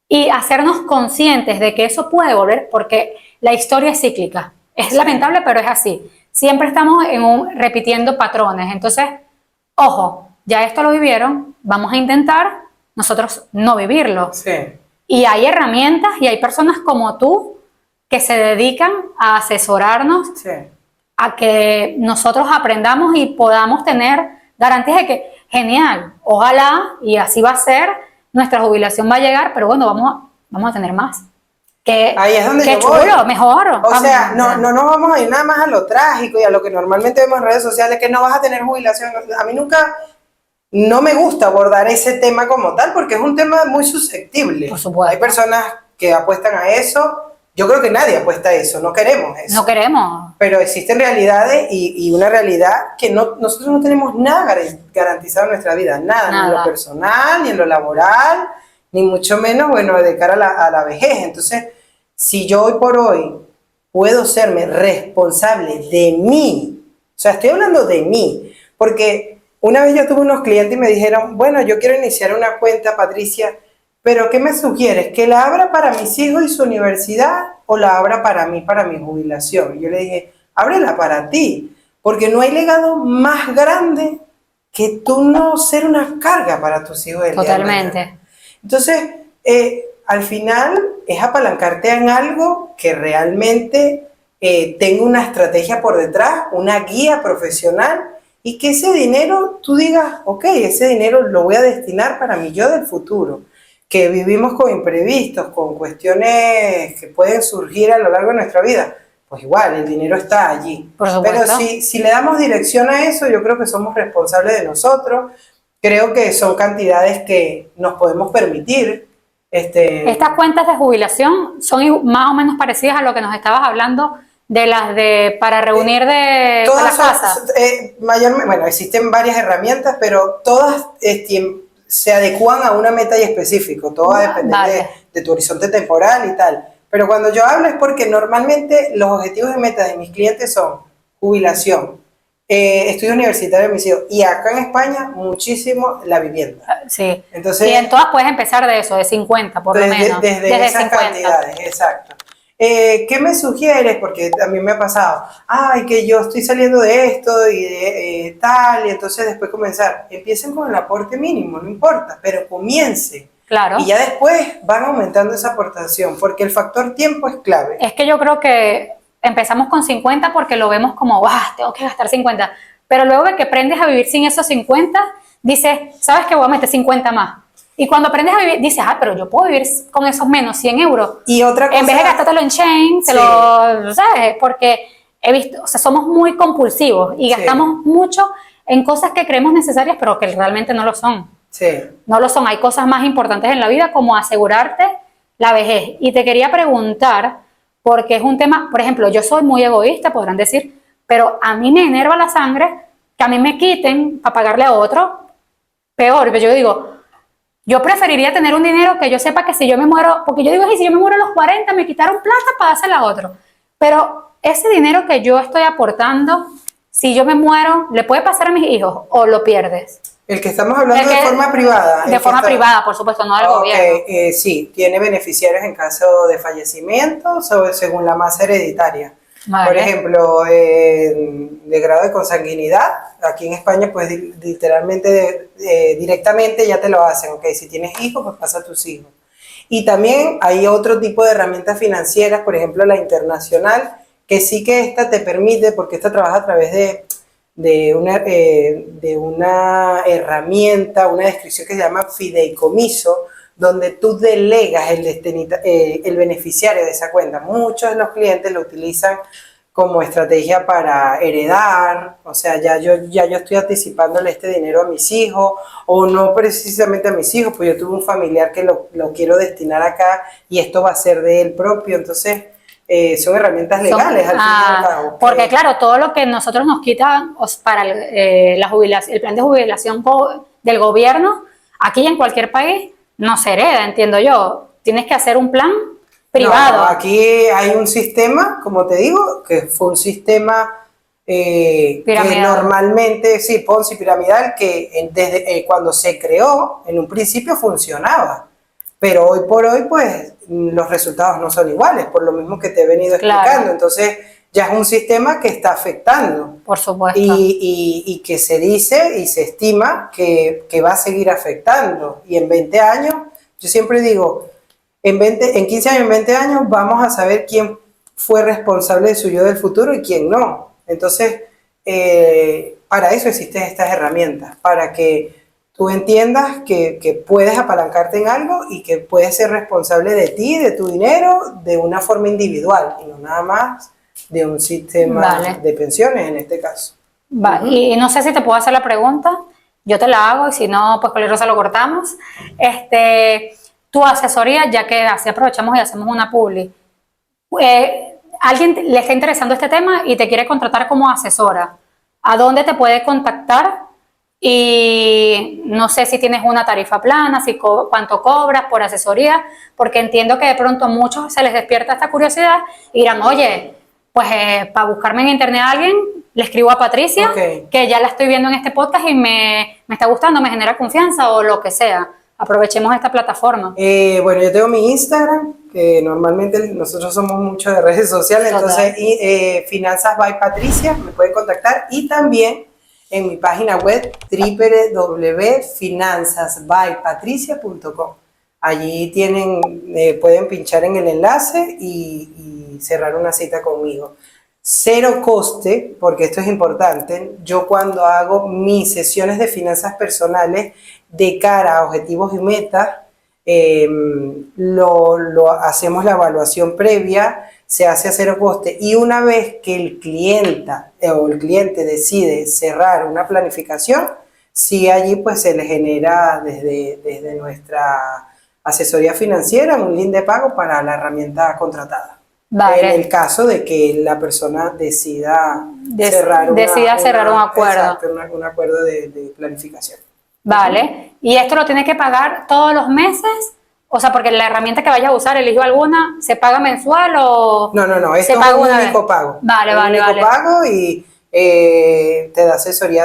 y hacernos conscientes de que eso puede volver, porque la historia es cíclica. Es lamentable, pero es así. Siempre estamos repitiendo patrones. Entonces, ojo, ya esto lo vivieron, vamos a intentar nosotros no vivirlo. Sí. Y hay herramientas y hay personas como tú que se dedican a asesorarnos, a que nosotros aprendamos y podamos tener garantías de que, genial, ojalá, y así va a ser, nuestra jubilación va a llegar, pero bueno, vamos a tener más. Ahí es donde qué chulo, voy. Mejor. O sea, no nos vamos a ir nada más a lo trágico y a lo que normalmente vemos en redes sociales, que no vas a tener jubilación. A mí no me gusta abordar ese tema como tal, porque es un tema muy susceptible. Por supuesto. Hay personas que apuestan a eso. Yo creo que nadie apuesta a eso, no queremos eso. No queremos. Pero existen realidades y una realidad que nosotros no tenemos nada garantizado en nuestra vida, nada, ni en lo personal, ni en lo laboral, ni mucho menos, bueno, de cara a la vejez. Entonces, si yo hoy por hoy puedo serme responsable de mí, o sea, estoy hablando de mí, porque una vez yo tuve unos clientes y me dijeron, bueno, yo quiero iniciar una cuenta, Patricia, pero ¿qué me sugieres? ¿Que la abra para mis hijos y su universidad o la abra para mí, para mi jubilación? Y yo le dije, ábrela para ti, porque no hay legado más grande que tú no ser una carga para tus hijos del día de mañana. Totalmente. Entonces, al final es apalancarte en algo que realmente tenga una estrategia por detrás, una guía profesional, y que ese dinero tú digas, ok, ese dinero lo voy a destinar para mi yo del futuro. Que vivimos con imprevistos, con cuestiones que pueden surgir a lo largo de nuestra vida, pues igual, el dinero está allí. Pero si le damos dirección a eso, yo creo que somos responsables de nosotros. Creo que son cantidades que nos podemos permitir. Estas cuentas de jubilación son más o menos parecidas a lo que nos estabas hablando de las de para reunir para la casa. Mayormente, bueno, existen varias herramientas, pero todas se adecúan a una meta y específico. Todo va a depender de tu horizonte temporal y tal. Pero cuando yo hablo es porque normalmente los objetivos y metas de mis clientes son jubilación, estudio universitario de mis hijos, y acá en España muchísimo la vivienda. Sí. Entonces, y en todas puedes empezar de eso, de 50 por lo menos. Desde esas 50 cantidades, exacto. ¿Qué me sugieres? Porque a mí me ha pasado, que yo estoy saliendo de esto y de tal, y entonces después empiecen con el aporte mínimo, no importa, pero comiencen. Claro. Y ya después van aumentando esa aportación, porque el factor tiempo es clave. Es que yo creo que empezamos con 50 porque lo vemos como, tengo que gastar 50. Pero luego de que aprendes a vivir sin esos 50, dices, ¿sabes qué? Voy a meter 50 más. Y cuando aprendes a vivir, dices, pero yo puedo vivir con esos menos 100 euros. Y otra cosa, en vez de gastártelo en chain, ¿sabes? Porque he visto, somos muy compulsivos y gastamos mucho en cosas que creemos necesarias, pero que realmente no lo son. Sí. No lo son. Hay cosas más importantes en la vida como asegurarte la vejez. Y te quería preguntar, porque es un tema, por ejemplo, yo soy muy egoísta, podrán decir, pero a mí me enerva la sangre que a mí me quiten para pagarle a otro. Peor, pero yo digo, yo preferiría tener un dinero que yo sepa que si yo me muero, porque yo digo, si yo me muero a los 40, me quitaron plata para dársela a otro. Pero ese dinero que yo estoy aportando, si yo me muero, ¿le puede pasar a mis hijos o lo pierdes? El que estamos hablando de forma privada. De forma privada, por supuesto, no del gobierno. Sí, tiene beneficiarios en caso de fallecimiento según la masa hereditaria. Vale. Por ejemplo, de grado de consanguinidad, aquí en España, pues literalmente, directamente ya te lo hacen. Okay, si tienes hijos, pues pasa a tus hijos. Y también hay otro tipo de herramientas financieras, por ejemplo, la internacional, que sí que esta te permite, porque esta trabaja a través de una herramienta, una descripción que se llama fideicomiso, donde tú delegas el beneficiario de esa cuenta. Muchos de los clientes lo utilizan como estrategia para heredar, o sea, ya yo estoy anticipándole este dinero a mis hijos, o no precisamente a mis hijos, pues yo tuve un familiar que lo quiero destinar acá y esto va a ser de él propio, entonces son herramientas legales al fin y al cabo. Porque claro, todo lo que nosotros nos quitan para la jubilación, el plan de jubilación del gobierno, aquí y en cualquier país, no se hereda, entiendo yo. Tienes que hacer un plan privado. No, aquí hay un sistema, como te digo, que fue un sistema que normalmente, sí, Ponzi piramidal, que desde cuando se creó, en un principio funcionaba. Pero hoy por hoy, pues, los resultados no son iguales, por lo mismo que te he venido explicando. Entonces, ya es un sistema que está afectando. Por supuesto. Y que se dice y se estima que va a seguir afectando. Y en 20 años, yo siempre digo, en 15 años, en 20 años, vamos a saber quién fue responsable de su yo del futuro y quién no. Entonces, para eso existen estas herramientas, para que tú entiendas que puedes apalancarte en algo y que puedes ser responsable de ti, de tu dinero, de una forma individual y no nada más de un sistema de pensiones en este caso. Y no sé si te puedo hacer la pregunta, yo te la hago y si no, pues con Rosa lo cortamos. Tu asesoría, ya que así aprovechamos y hacemos una publi, alguien le está interesando este tema y te quiere contratar como asesora, ¿a dónde te puede contactar? Y no sé si tienes una tarifa plana, cuánto cobras por asesoría, porque entiendo que de pronto a muchos se les despierta esta curiosidad y dirán, oye, pues para buscarme en internet a alguien, le escribo a Patricia, que ya la estoy viendo en este podcast y me está gustando, me genera confianza o lo que sea. Aprovechemos esta plataforma. Bueno, yo tengo mi Instagram, que normalmente nosotros somos mucho de redes sociales, entonces Finanzas by Patricia, me pueden contactar, y también en mi página web www.finanzasbypatricia.com. Allí pueden pinchar en el enlace y cerrar una cita conmigo. Cero coste, porque esto es importante. Yo cuando hago mis sesiones de finanzas personales de cara a objetivos y metas, hacemos la evaluación previa, se hace a cero coste, y una vez que el cliente decide cerrar una planificación, sí allí pues se le genera desde nuestra asesoría financiera un link de pago para la herramienta contratada. Vale. En el caso de que la persona decida cerrar un acuerdo. Exacto, un acuerdo de planificación. Vale. ¿Y esto lo tienes que pagar todos los meses? O sea, porque la herramienta que vayas a usar, elijo alguna, ¿se paga mensual o...? No, esto es un único pago. Vale. Un único pago y te da asesoría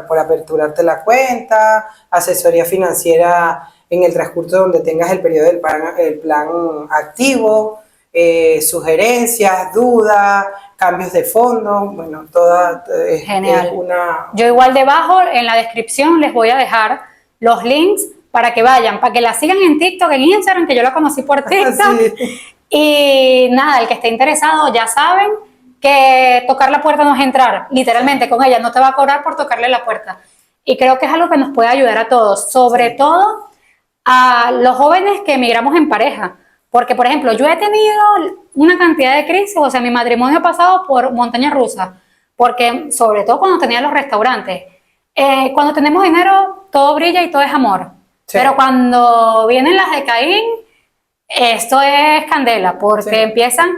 por aperturarte la cuenta, asesoría financiera en el transcurso donde tengas el periodo del plan activo, sugerencias, dudas, cambios de fondo, bueno, Genial. Es una... Yo igual debajo en la descripción les voy a dejar los links para que vayan, para que la sigan en TikTok, en Instagram, que yo la conocí por TikTok. Sí. Y nada, el que esté interesado ya saben que tocar la puerta no es entrar, literalmente con ella no te va a cobrar por tocarle la puerta. Y creo que es algo que nos puede ayudar a todos, sobre todo a los jóvenes que emigramos en pareja. Porque, por ejemplo, yo he tenido una cantidad de crisis, o sea, mi matrimonio ha pasado por montaña rusa, porque sobre todo cuando tenía los restaurantes, cuando tenemos dinero, todo brilla y todo es amor. Sí. Pero cuando vienen las de Caín, esto es candela, porque empiezan,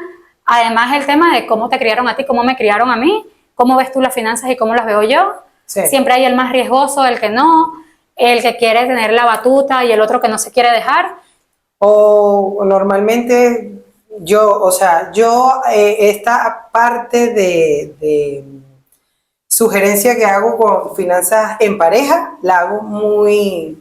además, el tema de cómo te criaron a ti, cómo me criaron a mí, cómo ves tú las finanzas y cómo las veo yo. Sí. Siempre hay el más riesgoso, el que no, el que quiere tener la batuta y el otro que no se quiere dejar. O normalmente esta parte de sugerencia que hago con finanzas en pareja, la hago muy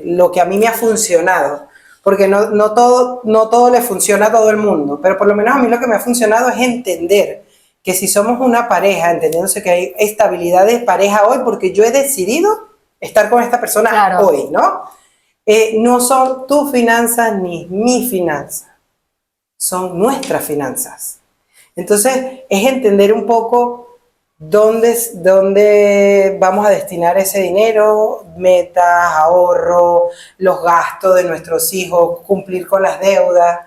lo que a mí me ha funcionado, porque no todo le funciona a todo el mundo, pero por lo menos a mí lo que me ha funcionado es entender que si somos una pareja, entendiéndose que hay estabilidad de pareja hoy, porque yo he decidido estar con esta persona hoy, ¿no? No son tus finanzas ni mis finanzas, son nuestras finanzas. Entonces, es entender un poco dónde vamos a destinar ese dinero, metas, ahorro, los gastos de nuestros hijos, cumplir con las deudas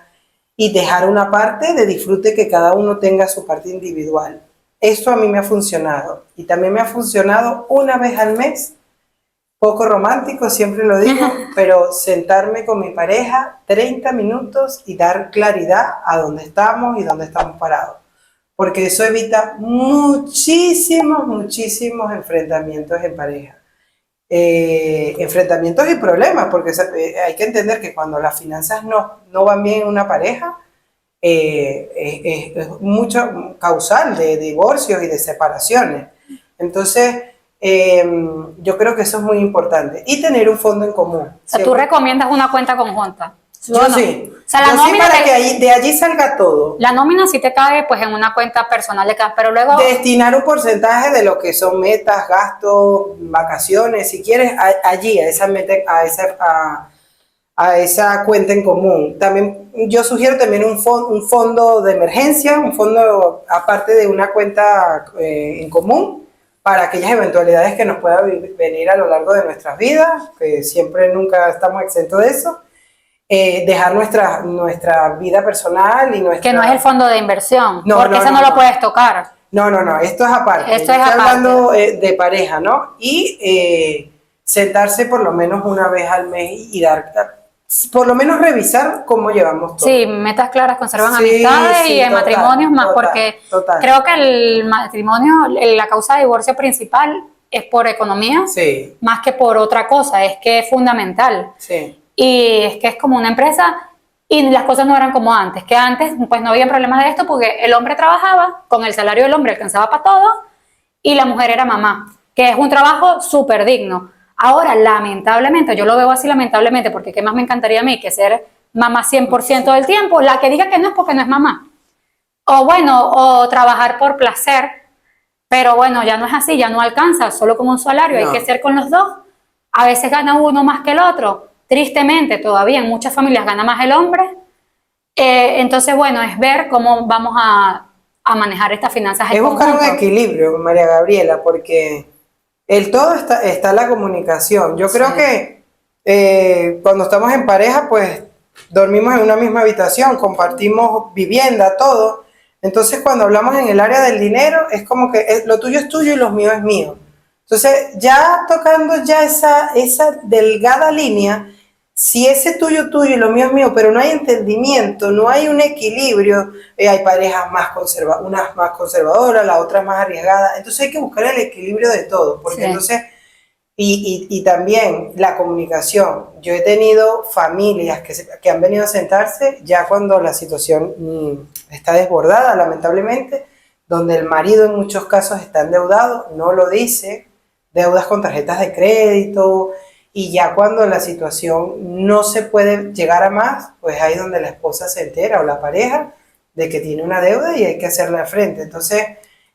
y dejar una parte de disfrute, que cada uno tenga su parte individual. Esto a mí me ha funcionado, y también me ha funcionado una vez al mes. Poco romántico, siempre lo digo, pero sentarme con mi pareja 30 minutos y dar claridad a dónde estamos y dónde estamos parados. Porque eso evita muchísimos enfrentamientos en pareja. Enfrentamientos y problemas, porque hay que entender que cuando las finanzas no van bien en una pareja, es mucho causal de divorcios y de separaciones. Entonces, yo creo que eso es muy importante. Y tener un fondo en común. O sea, ¿tú recomiendas una cuenta conjunta? Yo sí. O sea, la nómina para que de allí salga todo. La nómina sí te cae pues en una cuenta personal de cada, pero luego... Destinar un porcentaje de lo que son metas, gastos, vacaciones, si quieres, allí, a esa cuenta en común. También yo sugiero también un fondo de emergencia, un fondo aparte de una cuenta en común, para aquellas eventualidades que nos puedan venir a lo largo de nuestras vidas, que nunca estamos exentos de eso. Dejar nuestra vida personal y nuestra... Que no es el fondo de inversión, porque eso no lo puedes tocar. No, esto es aparte. Estoy hablando de pareja, ¿no? Y sentarse por lo menos una vez al mes y por lo menos revisar cómo llevamos todo. Sí, metas claras conservan amistades y en matrimonios más, porque creo que el matrimonio, la causa de divorcio principal es por economía, más que por otra cosa, es que es fundamental. Sí. Y es que es como una empresa y las cosas no eran como antes, que antes pues no había problemas de esto porque el hombre trabajaba, con el salario del hombre alcanzaba para todo y la mujer era mamá, que es un trabajo súper digno. Ahora, lamentablemente, yo lo veo así lamentablemente, porque qué más me encantaría a mí que ser mamá 100% del tiempo, la que diga que no es porque no es mamá. O trabajar por placer, pero bueno, ya no es así, ya no alcanza solo con un salario, hay que ser con los dos. A veces gana uno más que el otro. tristemente todavía en muchas familias gana más el hombre. Entonces, bueno, es ver cómo vamos a manejar estas finanzas en buscar conjunto. un equilibrio, María Gabriela, porque el todo está en la comunicación. Yo creo que cuando estamos en pareja, pues dormimos en una misma habitación, compartimos vivienda, todo. Entonces, cuando hablamos en el área del dinero, es como que lo tuyo es tuyo y lo mío es mío. Entonces, ya tocando ya esa delgada línea, si ese tuyo tuyo y lo mío es mío, pero no hay entendimiento, no hay un equilibrio, hay parejas unas más conservadoras, la otra más arriesgada, entonces hay que buscar el equilibrio de todo, porque entonces, y también la comunicación. Yo he tenido familias que han venido a sentarse ya cuando la situación está desbordada, lamentablemente, donde el marido en muchos casos está endeudado, no lo dice, deudas con tarjetas de crédito, y ya cuando la situación no se puede llegar a más, pues ahí es donde la esposa se entera o la pareja de que tiene una deuda y hay que hacerle frente. Entonces,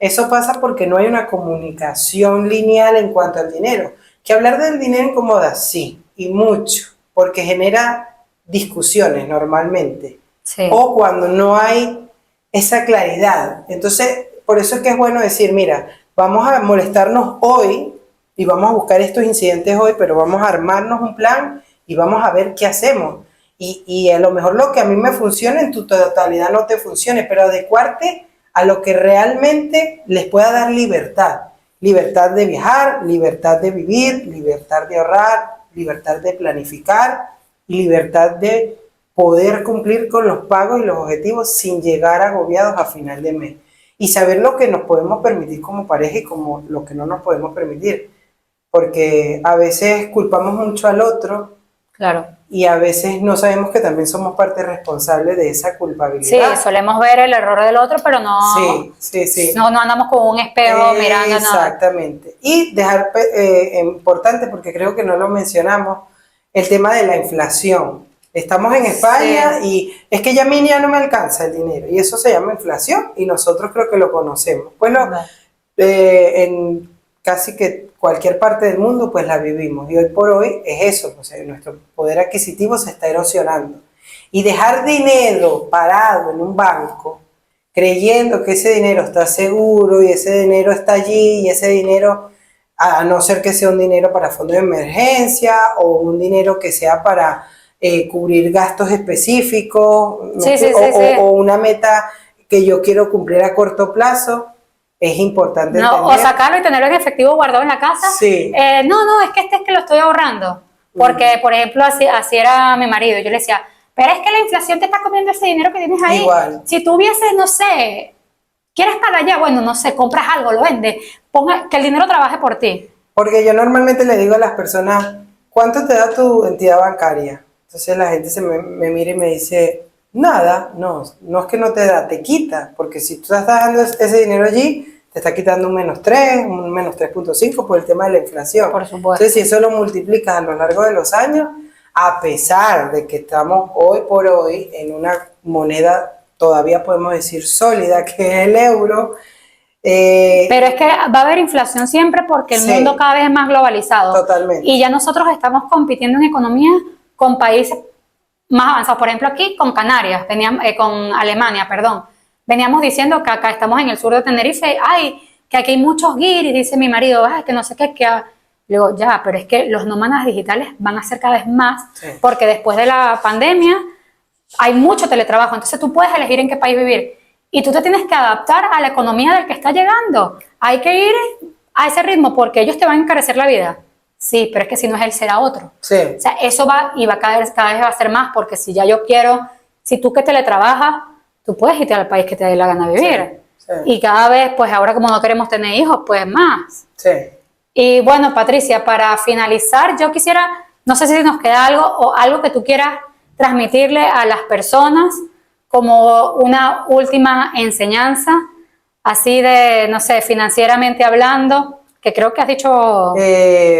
eso pasa porque no hay una comunicación lineal en cuanto al dinero. Que hablar del dinero incomoda, sí, y mucho, porque genera discusiones normalmente. Sí. O cuando no hay esa claridad. Entonces, por eso es que es bueno decir, mira, vamos a molestarnos hoy, y vamos a buscar estos incidentes hoy, pero vamos a armarnos un plan y vamos a ver qué hacemos. Y a lo mejor lo que a mí me funciona en tu totalidad no te funcione, pero adecuarte a lo que realmente les pueda dar libertad. Libertad de viajar, libertad de vivir, libertad de ahorrar, libertad de planificar, libertad de poder cumplir con los pagos y los objetivos sin llegar agobiados a final de mes. Y saber lo que nos podemos permitir como pareja y como lo que no nos podemos permitir. Porque a veces culpamos mucho al otro, claro, y a veces no sabemos que también somos parte responsable de esa culpabilidad. Sí, solemos ver el error del otro, pero no, no andamos con un espejo mirando nada. Exactamente. Y dejar importante, porque creo que no lo mencionamos, el tema de la inflación. Estamos en España y es que ya a mí ya no me alcanza el dinero, y eso se llama inflación, y nosotros creo que lo conocemos. Bueno, en casi que cualquier parte del mundo pues la vivimos, y hoy por hoy es eso, o sea, nuestro poder adquisitivo se está erosionando, y dejar dinero parado en un banco creyendo que ese dinero está seguro y ese dinero está allí, y ese dinero, a no ser que sea un dinero para fondo de emergencia o un dinero que sea para cubrir gastos específicos, o una meta que yo quiero cumplir a corto plazo. Es importante entender. O sacarlo y tenerlo en efectivo guardado en la casa. Sí. No, es que lo estoy ahorrando. Porque, por ejemplo, así era mi marido. Yo le decía, pero es que la inflación te está comiendo ese dinero que tienes ahí. Igual. Si tú hubieses, no sé, quieres para allá, bueno, no sé, compras algo, lo vendes, que el dinero trabaje por ti. Porque yo normalmente le digo a las personas, ¿cuánto te da tu entidad bancaria? Entonces la gente me mira y me dice, nada, no es que no te da, te quita, porque si tú estás dando ese dinero allí, te está quitando un -3, un -3.5 por el tema de la inflación. Por supuesto. Entonces, si eso lo multiplicas a lo largo de los años, a pesar de que estamos hoy por hoy en una moneda, todavía podemos decir sólida, que es el euro. Pero es que va a haber inflación siempre porque el mundo cada vez es más globalizado. Totalmente. Y ya nosotros estamos compitiendo en economía con países más avanzados. Por ejemplo, aquí con Canarias, con Alemania, perdón. Veníamos diciendo que acá estamos en el sur de Tenerife, que aquí hay muchos guiris, dice mi marido, que no sé qué, luego ya, pero es que los nómadas digitales van a ser cada vez más, porque después de la pandemia hay mucho teletrabajo, entonces tú puedes elegir en qué país vivir, y tú te tienes que adaptar a la economía del que está llegando. Hay que ir a ese ritmo, porque ellos te van a encarecer la vida. Sí, pero es que si no es él, será otro. Sí. O sea, eso va y va cada vez va a ser más, porque si ya yo quiero, si tú que teletrabajas, tú puedes irte al país que te dé la gana de vivir. Sí. Y cada vez, pues ahora como no queremos tener hijos, pues más. Sí. Y bueno, Patricia, para finalizar, yo quisiera, no sé si nos queda algo o algo que tú quieras transmitirle a las personas como una última enseñanza, así de, no sé, financieramente hablando, que creo que has dicho...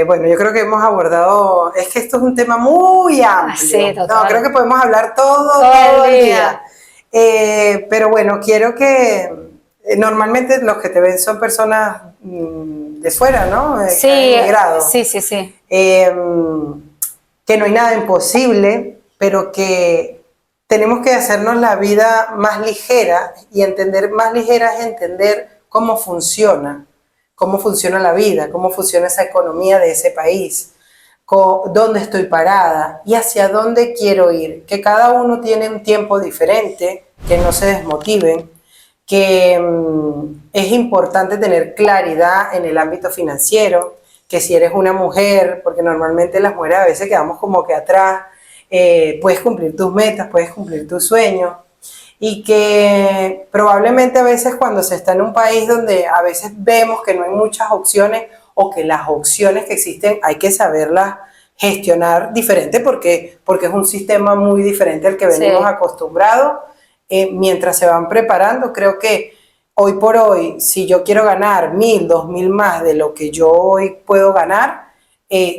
Bueno, yo creo que hemos abordado, es que esto es un tema muy amplio. Sí, total. No, creo que podemos hablar todo el día. Pero bueno, quiero que normalmente los que te ven son personas de fuera, ¿no? Sí, emigrado. sí. que no hay nada imposible, pero que tenemos que hacernos la vida más ligera, y entender más ligera es entender cómo funciona la vida, cómo funciona esa economía de ese país, dónde estoy parada y hacia dónde quiero ir, que cada uno tiene un tiempo diferente, que no se desmotiven, que es importante tener claridad en el ámbito financiero, que si eres una mujer, porque normalmente las mujeres a veces quedamos como que atrás, puedes cumplir tus metas, puedes cumplir tus sueños, y que probablemente a veces cuando se está en un país donde a veces vemos que no hay muchas opciones, o que las opciones que existen hay que saberlas gestionar diferente, porque es un sistema muy diferente al que venimos acostumbrados. Mientras se van preparando, creo que hoy por hoy, si yo quiero ganar 1.000, 2.000 más de lo que yo hoy puedo ganar,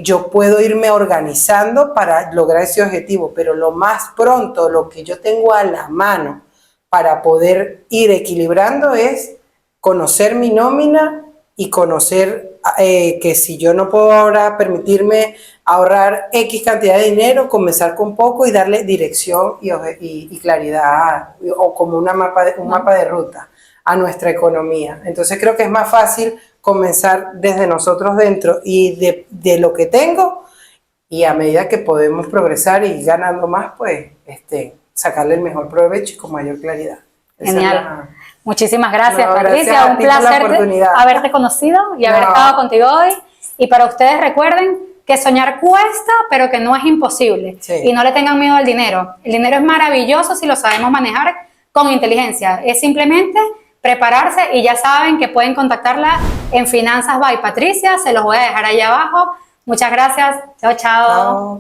yo puedo irme organizando para lograr ese objetivo, pero lo más pronto, lo que yo tengo a la mano para poder ir equilibrando es conocer mi nómina y conocer que si yo no puedo ahora permitirme ahorrar X cantidad de dinero, comenzar con poco y darle dirección y claridad, o como un mapa de ruta a nuestra economía. Entonces creo que es más fácil comenzar desde nosotros dentro y de lo que tengo, y a medida que podemos progresar y ganando más, pues sacarle el mejor provecho y con mayor claridad. Genial. Muchísimas gracias, No, Patricia. gracias a Un ti por la placer oportunidad. haberte conocido y haber estado contigo hoy. Y para ustedes, recuerden que soñar cuesta, pero que no es imposible. Y no le tengan miedo al dinero. El dinero es maravilloso si lo sabemos manejar con inteligencia. Es simplemente prepararse, y ya saben que pueden contactarla en Finanzas by Patricia. Se los voy a dejar ahí abajo. Muchas gracias. Chao, chao.